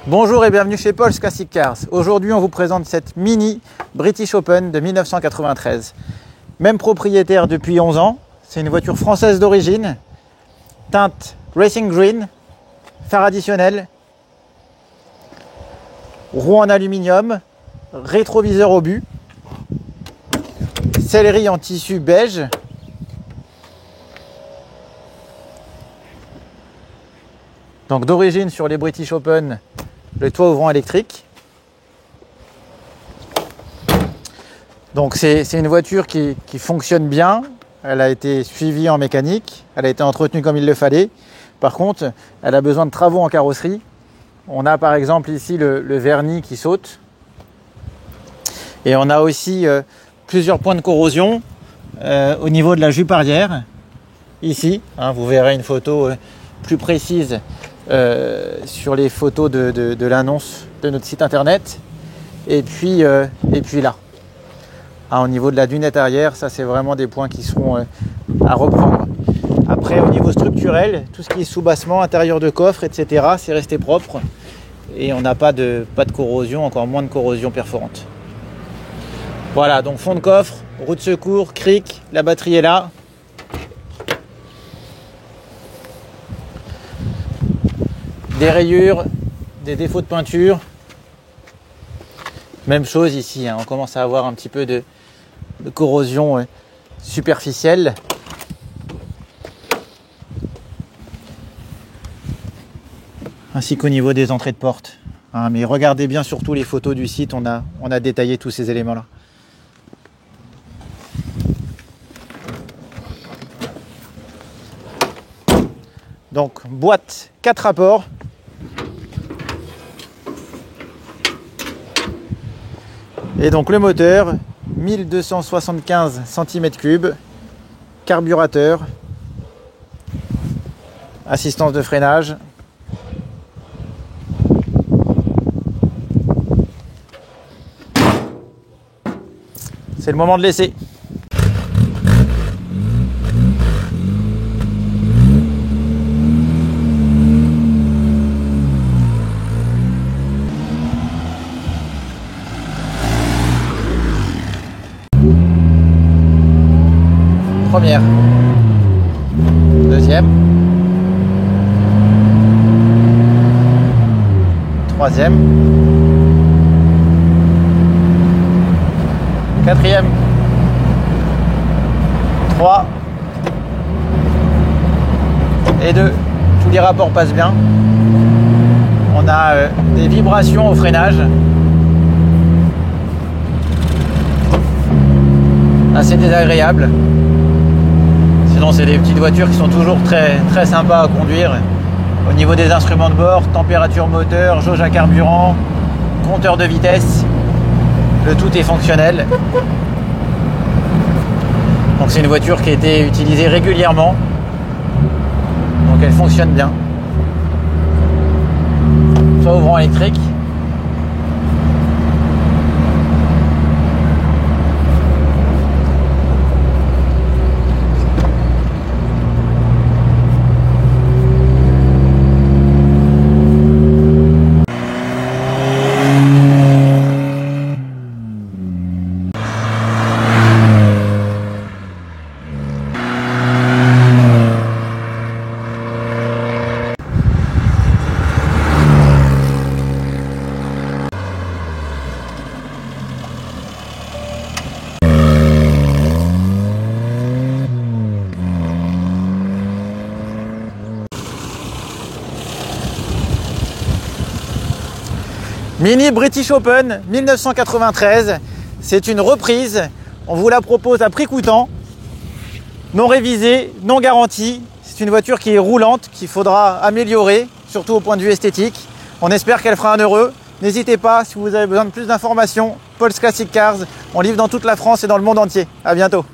Bonjour et bienvenue chez Paul's Classic Cars. Aujourd'hui, on vous présente cette Mini British Open de 1993. Même propriétaire depuis 11 ans. C'est une voiture française d'origine. Teinte Racing Green, phare additionnel, roue en aluminium, rétroviseur obus, sellerie en tissu beige. Donc d'origine sur les British Open, le toit ouvrant électrique. Donc c'est une voiture qui fonctionne bien. Elle a été suivie en mécanique, elle a été entretenue comme il le fallait. Par contre, elle a besoin de travaux en carrosserie. On a par exemple ici le vernis qui saute. Et on a aussi plusieurs points de corrosion au niveau de la jupe arrière. Ici, vous verrez une photo plus précise sur les photos de l'annonce de notre site internet. Et puis là. Au niveau de la dunette arrière, ça c'est vraiment des points qui seront à reprendre. Après, au niveau structurel, tout ce qui est soubassement, intérieur de coffre, etc., c'est resté propre. Et on n'a pas de corrosion, encore moins de corrosion perforante. Voilà, donc fond de coffre, roue de secours, cric, la batterie est là. Des rayures, des défauts de peinture. Même chose ici, on commence à avoir un petit peu de corrosion superficielle. Ainsi qu'au niveau des entrées de porte. Mais regardez bien surtout les photos du site, on a détaillé tous ces éléments-là. Donc boîte 4 rapports. Et donc le moteur, 1275 cm3, carburateur, assistance de freinage. C'est le moment de l'essai. Première, deuxième, troisième, quatrième, 3 et 2. Tous les rapports passent bien. On a des vibrations au freinage. Assez désagréable. Sinon, c'est des petites voitures qui sont toujours très, très sympas à conduire. Au niveau des instruments de bord, température moteur, jauge à carburant, compteur de vitesse, le tout est fonctionnel. Donc c'est une voiture qui a été utilisée régulièrement. Donc elle fonctionne bien. Toit ouvrant électrique. Mini British Open 1993, c'est une reprise, on vous la propose à prix coûtant, non révisée, non garantie. C'est une voiture qui est roulante, qu'il faudra améliorer, surtout au point de vue esthétique. On espère qu'elle fera un heureux. N'hésitez pas, si vous avez besoin de plus d'informations, Paul's Classic Cars, on livre dans toute la France et dans le monde entier. À bientôt.